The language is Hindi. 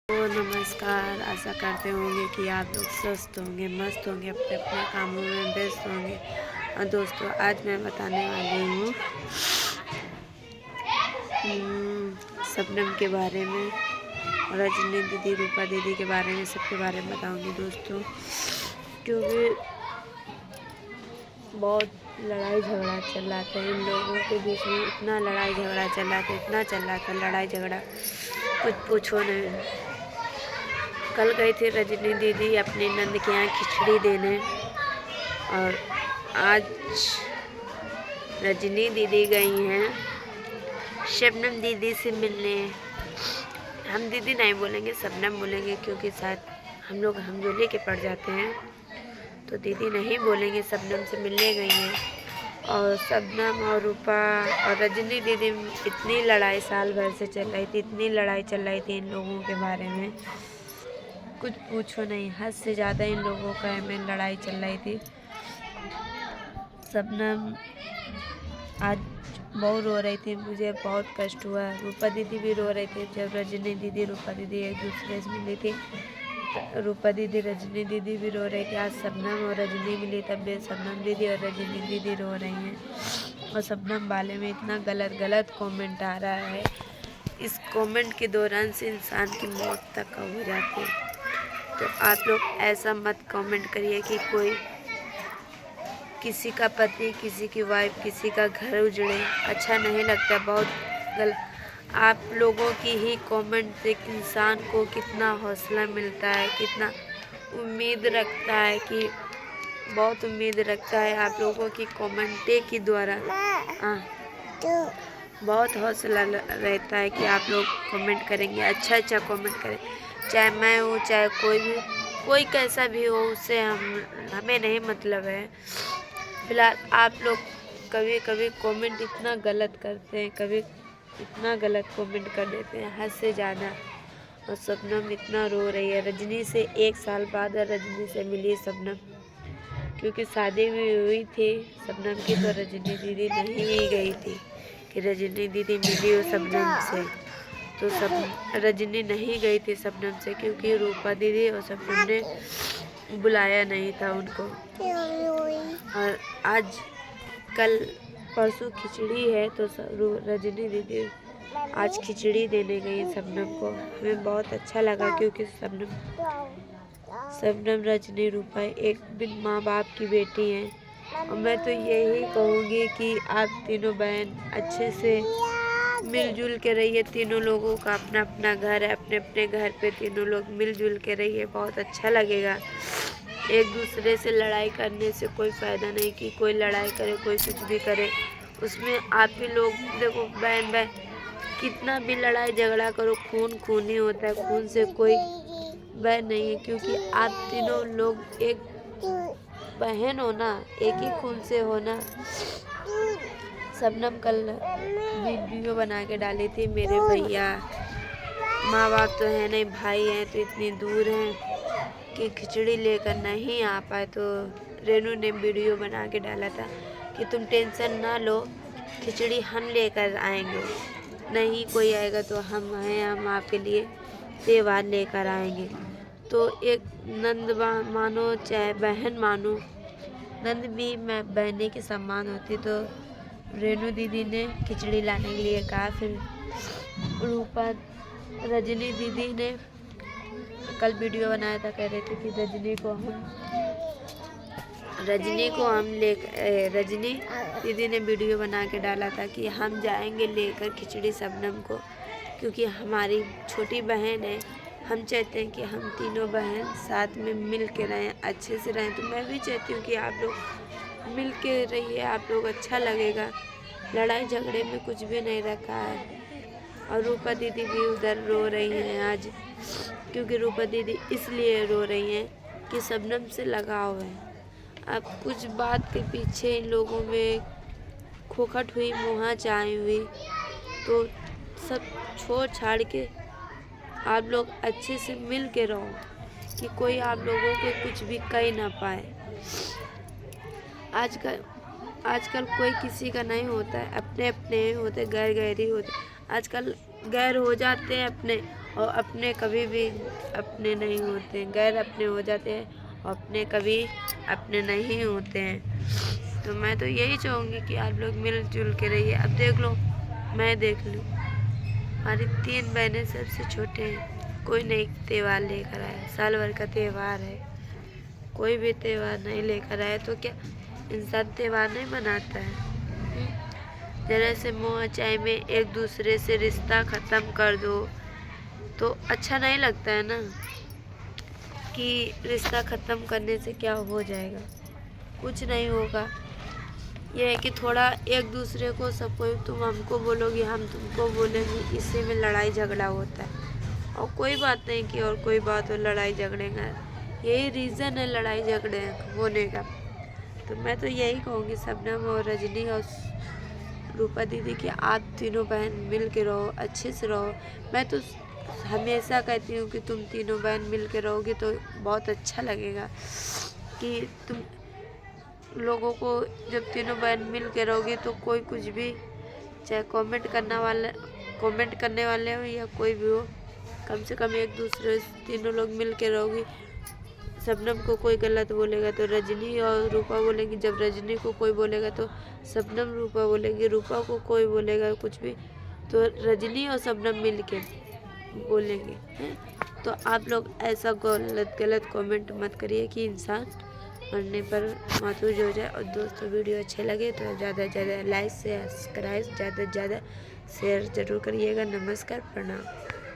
तो नमस्कार। आशा करते होंगे कि आप लोग स्वस्थ होंगे, मस्त होंगे, अपने अपने कामों में व्यस्त होंगे। और दोस्तों, आज मैं बताने वाली हूँ शबनम के बारे में और रजनी दीदी, रूपा दीदी के बारे में, सबके बारे में बताऊँगी दोस्तों। क्योंकि बहुत लड़ाई झगड़ा चल रहा था इन लोगों के बीच में, इतना लड़ाई झगड़ा चल रहा था, इतना चल रहा था लड़ाई झगड़ा, कुछ पूछो नहीं। कल गई थी रजनी दीदी अपनी नंद के यहाँ खिचड़ी देने, और आज रजनी दीदी गई हैं शबनम दीदी से मिलने। हम दीदी नहीं बोलेंगे, शबनम बोलेंगे, क्योंकि शायद हम लोग हमजोली के पड़ जाते हैं, तो दीदी नहीं बोलेंगे। शबनम से मिलने गई हैं। और शबनम और रूपा और रजनी दीदी, इतनी लड़ाई साल भर से चल रही थी, इतनी लड़ाई चल रही थी इन लोगों के बारे में, कुछ पूछो नहीं। हद से ज़्यादा इन लोगों का में लड़ाई चल रही थी। शबनम आज बहुत रो रही थी, मुझे बहुत कष्ट हुआ। रूपा दीदी भी रो रही थी। जब रजनी दीदी रूपा दीदी एक दूसरे से मिली थी, रूपा दीदी रजनी दीदी भी रो रही थी। आज शबनम और रजनी मिली, तब भी शबनम दीदी और रजनी दीदी रो रही हैं। और शबनम वाले में इतना गलत कमेंट आ रहा है, इस कमेंट के दौरान से इंसान की मौत तक हो जाती है। तो आप लोग ऐसा मत कमेंट करिए कि कोई किसी का पति, किसी की वाइफ, किसी का घर उजड़े, अच्छा नहीं लगता। बहुत गलत। आप लोगों की ही कमेंट से इंसान को कितना हौसला मिलता है, कितना उम्मीद रखता है, कि बहुत उम्मीद रखता है आप लोगों की कमेंटे के द्वारा। बहुत हौसला रहता है कि आप लोग कमेंट करेंगे, अच्छा कमेंट करें। चाहे मैं हूँ, चाहे कोई भी, कोई कैसा भी हो, उससे हमें नहीं मतलब है। फिलहाल आप लोग कभी कभी कमेंट इतना गलत करते हैं, कभी इतना गलत कमेंट कर देते हैं, हद से ज़्यादा। और शबनम इतना रो रही है। रजनी से 1 साल बाद रजनी से मिली शबनम, क्योंकि शादी भी हुई थी शबनम की, तो रजनी दीदी नहीं गई थी कि रजनी दीदी मिली हो शबनम से। तो सब रजनी नहीं गई थी शबनम से, क्योंकि रूपा दीदी और शबनम ने बुलाया नहीं था उनको। और आज कल परसों खिचड़ी है, तो रजनी दीदी आज खिचड़ी देने गई शबनम को। हमें बहुत अच्छा लगा, क्योंकि शबनम रजनी रूपा एक दिन माँ बाप की बेटी हैं। और मैं तो यही कहूँगी कि आप तीनों बहन अच्छे से मिलजुल के रहिए। तीनों लोगों का अपना अपना घर है, अपने अपने घर पे तीनों लोग मिलजुल के रहिए, बहुत अच्छा लगेगा। एक दूसरे से लड़ाई करने से कोई फ़ायदा नहीं, कि कोई लड़ाई करे, कोई कुछ भी करे, उसमें आप ही लोग देखो, बहन बहन कितना भी लड़ाई झगड़ा करो, खून खून ही होता है, खून से कोई बहन नहीं है। क्योंकि आप तीनों लोग एक बहन हो ना, एक ही खून से हो ना। शबनम कल वीडियो बना के डाली थी, मेरे भैया, माँ बाप तो है नहीं, भाई हैं तो इतनी दूर हैं कि खिचड़ी लेकर नहीं आ पाए। तो रेनू ने वीडियो बना के डाला था कि तुम टेंशन ना लो, खिचड़ी हम लेकर आएंगे, नहीं कोई आएगा तो हम हैं, हम आपके लिए त्योहार लेकर आएंगे। तो एक नंद मानो चाहे बहन मानो, नंद भी मैं बहने के समान होती। तो रेनू दीदी ने खिचड़ी लाने के लिए कहा। फिर रूपा रजनी दीदी ने कल वीडियो बनाया था, कह रहे थे कि रजनी दीदी ने वीडियो बना के डाला था कि हम जाएंगे लेकर खिचड़ी शबनम को, क्योंकि हमारी छोटी बहन है। हम चाहते हैं कि हम तीनों बहन साथ में मिल के रहें, अच्छे से रहें। तो मैं भी चाहती हूँ कि आप लोग मिल के रहिए, आप लोग अच्छा लगेगा। लड़ाई झगड़े में कुछ भी नहीं रखा है। और रूपा दीदी भी उधर रो रही हैं आज, क्योंकि रूपा दीदी इसलिए रो रही हैं कि शबनम से लगाव है। अब कुछ बात के पीछे इन लोगों में खोखट हुई, मोहाचाई हुई, तो सब छोड़ छाड़ के आप लोग अच्छे से मिल के रहो, कि कोई आप लोगों को कुछ भी कह ना पाए। आजकल कोई किसी का नहीं होता है, अपने अपने होते, गैर गैर ही होते। आजकल गैर हो जाते हैं अपने, और अपने कभी भी अपने नहीं होते हैं, गैर अपने हो जाते हैं और अपने कभी अपने नहीं होते हैं। तो मैं तो यही चाहूँगी कि आप लोग मिलजुल के रहिए। अब देख लो, मैं देख लूँ, हमारी 3 बहनें सबसे छोटे हैं, कोई नहीं त्यौहार लेकर आया, साल भर का त्यौहार है, कोई भी त्यौहार नहीं लेकर आया तो क्या इंसान त्यौहार नहीं मनाता है? जरा से मोह चाय में एक दूसरे से रिश्ता ख़त्म कर दो तो अच्छा नहीं लगता है ना, कि रिश्ता ख़त्म करने से क्या हो जाएगा, कुछ नहीं होगा। ये है कि थोड़ा एक दूसरे को सब कोई तुम हमको बोलोगी हम तुमको बोलेंगे, इसी में लड़ाई झगड़ा होता है। और कोई बात नहीं कि और कोई बात हो लड़ाई झगड़े का, यही रीज़न है लड़ाई झगड़े होने का। तो मैं तो यही कहूँगी शबनम और रजनी और रूपा दीदी कि आप तीनों बहन मिल के रहो, अच्छे से रहो। मैं तो हमेशा कहती हूँ कि तुम तीनों बहन मिल के रहोगी तो बहुत अच्छा लगेगा, कि तुम लोगों को जब तीनों बहन मिल के रहोगी तो कोई कुछ भी, चाहे कमेंट करने वाले हो या कोई भी हो, कम से कम एक दूसरे से तीनों लोग मिल के रहोगी। शबनम को कोई गलत बोलेगा तो रजनी और रूपा बोलेंगी, जब रजनी को कोई बोलेगा तो शबनम रूपा बोलेंगी, रूपा को कोई बोलेगा कुछ भी तो रजनी और शबनम मिल के बोलेंगे, हैं? तो आप लोग ऐसा गलत कमेंट मत करिए कि इंसान मरने पर महसूस हो जाए। और दोस्तों वीडियो अच्छे लगे तो ज़्यादा से ज़्यादा लाइक सब्सक्राइब ज़्यादा से ज़्यादा शेयर ज़रूर करिएगा। नमस्कार, प्रणाम।